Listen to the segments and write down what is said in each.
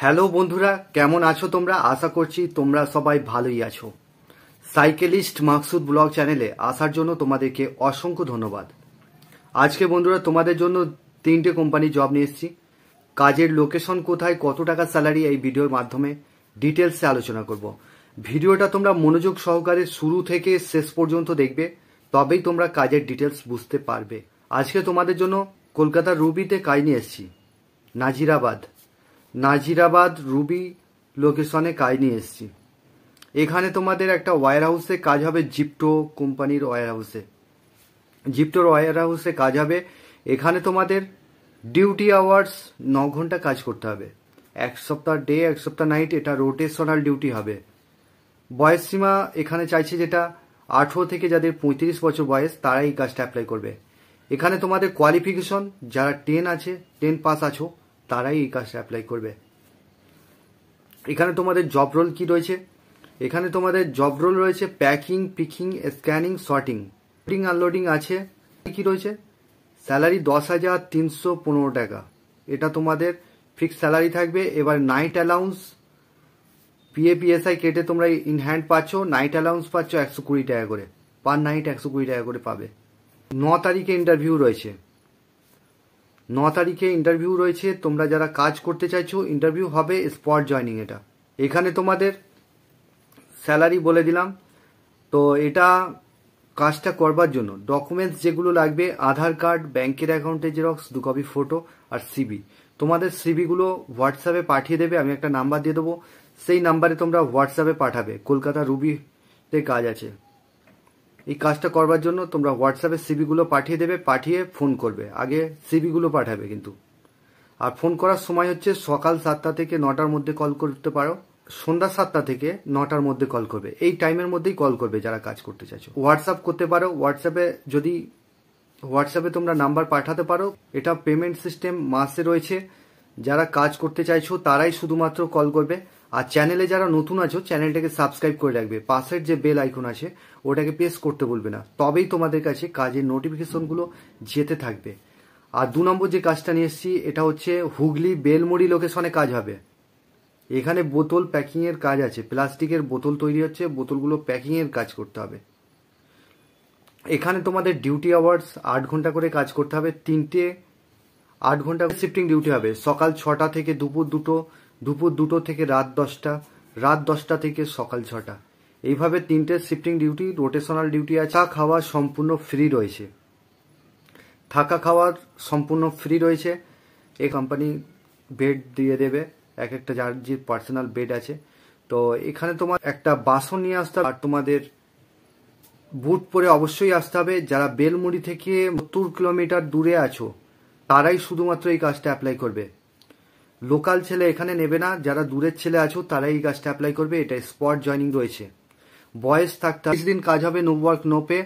Hello বন্ধুরা, কেমন আছো তোমরা? আশা করছি তোমরা সবাই ভালোই আছো। সাইকেলিস্ট মাকসুদ ব্লগ চ্যানেলে আসার জন্য তোমাদেরকে অসংখ্য ধন্যবাদ। আজকে বন্ধুরা তোমাদের জন্য 3টে কোম্পানি জব নিয়ে এসেছি। কাজের লোকেশন কোথায়, কত টাকা স্যালারি, এই ভিডিওর মাধ্যমে ডিটেলসে আলোচনা করব। ভিডিওটা তোমরা মনোযোগ সহকারে শুরু থেকে শেষ পর্যন্ত দেখবে, তবেই তোমরা কাজের ডিটেলস বুঝতে পারবে। আজকে তোমাদের জন্য কলকাতার রুবিতে কাজ নিয়ে এসেছি। নাজিরাবাদ রুবি লোকেশনে কাজ নিয়ে এসেছি। এখানে তোমাদের একটা ওয়্যার হাউসে কাজ হবে, জিপটো কোম্পানির ওয়্যার হাউসে। জিপটোর ওয়্যার হাউসে কাজ হবে। এখানে তোমাদের ডিউটি আওয়ার্স 9 ঘন্টা কাজ করতে হবে। 1 সপ্তাহ ডে 1 সপ্তাহ নাইট, এটা রোটেশনাল ডিউটি হবে। বয়স সীমা এখানে চাইছে যেটা 18 থেকে যাদের 35 বছর বয়স তারা এই কাজটা অ্যাপ্লাই করবে। এখানে তোমাদের কোয়ালিফিকেশন যারা 10 আছে, 10 পাস আছো, তারাই এই কাজটা অ্যাপ্লাই করবে। এখানে তোমাদের জব রোল কি রয়েছে? এখানে তোমাদের জব রোল রয়েছে packing, picking, scanning, sorting, loading unloading আছে। কি রয়েছে? স্যালারি 10,315 টাকা, এটা তোমাদের ফিক্স স্যালারি থাকবে। এবার নাইট অ্যালাউন্স PAPSI কেটে তোমরা ইন হ্যান্ড পাচ্ছ। নাইট অ্যালাউন্স পাচ্ছ 120 টাকা করে, পার নাইট 120 টাকা করে পাবে। 9 তারিখে ইন্টারভিউ রয়েছে। 9 তারিখে ইন্টারভিউ রয়েছে। তোমরা যারা কাজ করতে চাইছো, ইন্টারভিউ হবে, স্পট জয়নিং এটা। এখানে তোমাদের স্যালারি বলে দিলাম। তো এটা কাজটা করবার জন্য ডকুমেন্টস যেগুলো লাগবে, আধার কার্ড, ব্যাংকের অ্যাকাউন্টের জেরক্স, 2 কপি ফটো আর সিবি। তোমাদের সিবিগুলো হোয়াটসঅ্যাপে পাঠিয়ে দেবে, আমি একটা নাম্বার দিয়ে দেবো, সেই নাম্বারে তোমরা হোয়াটসঅ্যাপে পাঠাবে। কলকাতা রুবিতে কাজ আছে। এই কাজটা করবার জন্য তোমরা হোয়াটসঅ্যাপে সিবিগুলো পাঠিয়ে দেবে, পাঠিয়ে ফোন করবে। আগে সিবিগুলো পাঠাবে কিন্তু। আর ফোন করার সময় হচ্ছে সকাল 7টা থেকে 9টার মধ্যে কল করতে পারো, সন্ধ্যা 7টা থেকে 9টার মধ্যে কল করবে। এই টাইমের মধ্যেই কল করবে যারা কাজ করতে চাইছো। হোয়াটসঅ্যাপ করতে পারো। হোয়াটসঅ্যাপে তোমরা নাম্বার পাঠাতে পারো। এটা পেমেন্ট সিস্টেম মাসে রয়েছে। যারা কাজ করতে চাইছো তারাই শুধুমাত্র কল করবে। আর চ্যানেলে যারা নতুন আছো, চ্যানেলটাকে সাবস্ক্রাইব করে রাখবে। পাশের যে বেল আইকন আছে ওটাকে প্রেস করতে বলবে না, তবেই তোমাদের কাছে কাজের নোটিফিকেশনগুলো যেতে থাকবে। আর 2 নম্বর যে কাজটা নিয়ে এসেছি, এটা হচ্ছে হুগলি বেলমুড়ি লোকেশনে কাজ হবে। এখানে বোতল প্যাকিং এর কাজ আছে। প্লাস্টিকের বোতল তৈরি হচ্ছে, বোতলগুলো প্যাকিং এর কাজ করতে হবে। এখানে তোমাদের ডিউটি আওয়ার্স 8 ঘন্টা করে কাজ করতে হবে। 8 ঘন্টা শিফটিং ডিউটি হবে। সকাল 6টা থেকে দুপুর 2টো, দুপুর 2টো থেকে রাত 10টা, রাত 10টা থেকে সকাল 6টা। এইভাবে 3টে শিফটিং ডিউটি, রোটেশনাল ডিউটি আছে। থাকা খাওয়া সম্পূর্ণ ফ্রি রয়েছে। থাকা খাওয়ার সম্পূর্ণ ফ্রি রয়েছে। এই কোম্পানি বেড দিয়ে দেবে, এক একটা যার যে পার্সোনাল বেড আছে। তো এখানে তোমার একটা বাসন নিয়ে আসতে হবে। আর তোমাদের বুট পরে অবশ্যই আসতে হবে। যারা বেলমুড়ি থেকে 70 কিলোমিটার দূরে আছো তারাই শুধুমাত্র এই কাজটা অ্যাপ্লাই করবে। লোকাল ছেলে এখানে নেবে না। যারা দূরের ছেলে আছো তারাই এই কাজটা অ্যাপ্লাই করবে। এটা স্পট জয়নিং রয়েছে। বয়স থাকতে 20 দিন কাজ হবে, নো ওয়ার্ক নো পে।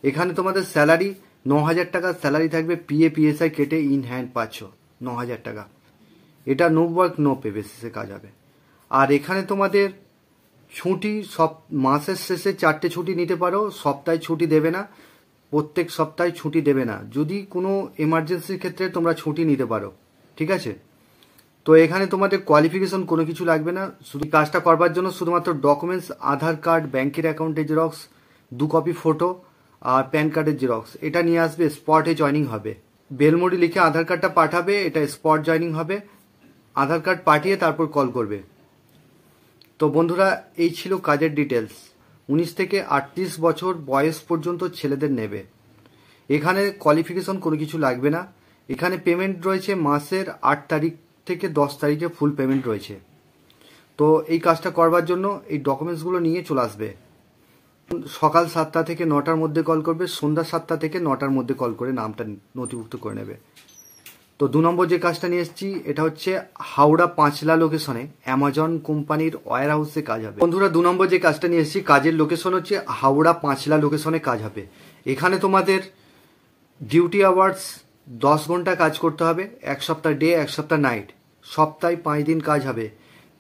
এখানে তোমাদের স্যালারি 9,000 টাকা স্যালারি থাকবে। PAPSI কেটে ইন হ্যান্ড পাচ্ছ 9,000 টাকা। এটা নো ওয়ার্ক নো পে বেসিসে কাজ হবে। আর এখানে তোমাদের ছুটি সব মাসের শেষে 4টে ছুটি নিতে পারো। সপ্তাহে ছুটি দেবে না, প্রত্যেক সপ্তাহে ছুটি দেবে না। যদি কোনো এমার্জেন্সির ক্ষেত্রে তোমরা ছুটি নিতে পারো, ঠিক আছে? তো এখানে তোমাদের কোয়ালিফিকেশন কোনো কিছু লাগবে না। শুধু কাজটা করবার জন্য শুধুমাত্র ডকুমেন্টস, আধার কার্ড, ব্যাংকের অ্যাকাউন্টের জেরক্স, 2 কপি ফটো আর প্যান কার্ডের জেরক্স, এটা নিয়ে আসবে। স্পটে জয়নিং হবে। বেলমুড়ি লিখে আধার কার্ডটা পাঠাবে, এটা স্পট জয়নিং হবে। আধার কার্ড পাঠিয়ে তারপর কল করবে। তো বন্ধুরা, এই ছিল কাজের ডিটেলস। 19 থেকে 38 বছর বয়স পর্যন্ত ছেলেদের নেবে। এখানে কোয়ালিফিকেশন কোনো কিছু লাগবে না। এখানে পেমেন্ট রয়েছে মাসের 8 তারিখ থেকে 10 তারিখে ফুল পেমেন্ট রয়েছে। তো এই কাজটা করবার জন্য এই ডকুমেন্টসগুলো নিয়ে চলে আসবে। সকাল 7টা থেকে 9টার মধ্যে কল করবে, সন্ধ্যা 7টা থেকে 9টার মধ্যে কল করে নামটা নথিভুক্ত করে নেবে। তো 2 নম্বর যে কাজটা নিয়ে এসেছি, এটা হচ্ছে হাওড়া পাঁচলা লোকেশনে অ্যামাজন কোম্পানির ওয়্যার হাউসে কাজ হবে। বন্ধুরা, 2 নম্বর যে কাজটা নিয়ে এসেছি, কাজের লোকেশন হচ্ছে হাওড়া পাঁচলা লোকেশনে কাজ হবে। এখানে তোমাদের ডিউটি আওয়ার্স 10 ঘন্টা কাজ করতে হবে। 1 সপ্তাহ ডে 1 সপ্তাহ নাইট, সপ্তাহে 5 দিন কাজ হবে।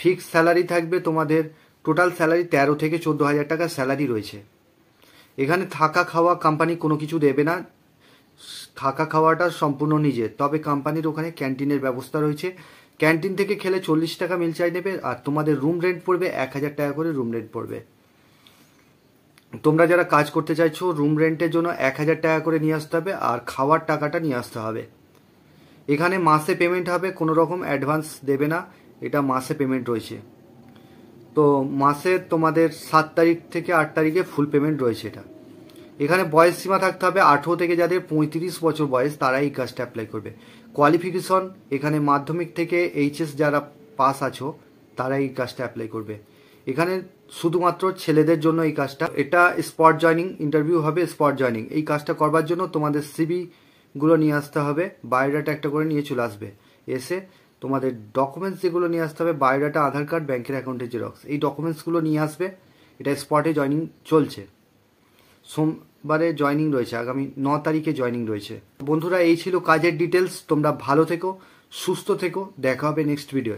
ফিক্স স্যালারি থাকবে তোমাদের। টোটাল স্যালারি 13 থেকে 14,000 টাকা স্যালারি রয়েছে। এখানে থাকা খাওয়া কোম্পানি কোনো কিছু দেবে না। থাকা খাওয়াটা সম্পূর্ণ নিজে, তবে কোম্পানির ওখানে ক্যান্টিনের ব্যবস্থা রয়েছে। ক্যান্টিন থেকে খেলে 40 টাকা মিল চাই নেবে, আর তোমাদের রুম রেন্ট পড়বে 1000 টাকা করে রুম রেন্ট পড়বে। তোমরা যারা কাজ করতে চাইছো রুম রেন্টের জন্য 1000 টাকা করে নিয়ে আসতে হবে, আর খাওয়ার টাকাটা নিয়ে আসতে হবে। এখানে মাসে পেমেন্ট হবে, কোনো রকম অ্যাডভান্স দেবে না, এটা মাসে পেমেন্ট রয়েছে। তো মাসে তোমাদের 7 তারিখ থেকে 8 তারিখে ফুল পেমেন্ট রয়েছে। এটা এখানে বয়স সীমা থাকতে হবে 18 থেকে যাদের 35 বছর বয়স তারা এই কাজটা অ্যাপ্লাই করবে। কোয়ালিফিকেশন এখানে মাধ্যমিক থেকে এইচএস যারা পাস আছো তারা এই কাজটা অ্যাপ্লাই করবে। এখানে শুধুমাত্র ছেলেদের জন্য এই কাজটা, এটা স্পট জয়নিং ইন্টারভিউ হবে, স্পট জয়নিং। এই কাজটা করবার জন্য তোমাদের সিভি গুলো নিয়ে আসতে হবে, বায়োডাটা একটা করে নিয়ে চলে আসবে। এসে তোমাদের ডকুমেন্টস যেগুলো নিয়ে আসতে হবে, বায়োডাটা, আধার কার্ড, ব্যাংকের অ্যাকাউন্টের জেরক্স, এই ডকুমেন্টসগুলো নিয়ে আসবে। এটা স্পটে জয়নিং চলছে, সোমবারে জয়নিং রয়েছে, আগামী 9 তারিখে জয়নিং রয়েছে। বন্ধুরা এই ছিল কাজের ডিটেলস। তোমরা ভালো থেকো, সুস্থ থেকো, দেখা হবে নেক্সট ভিডিও।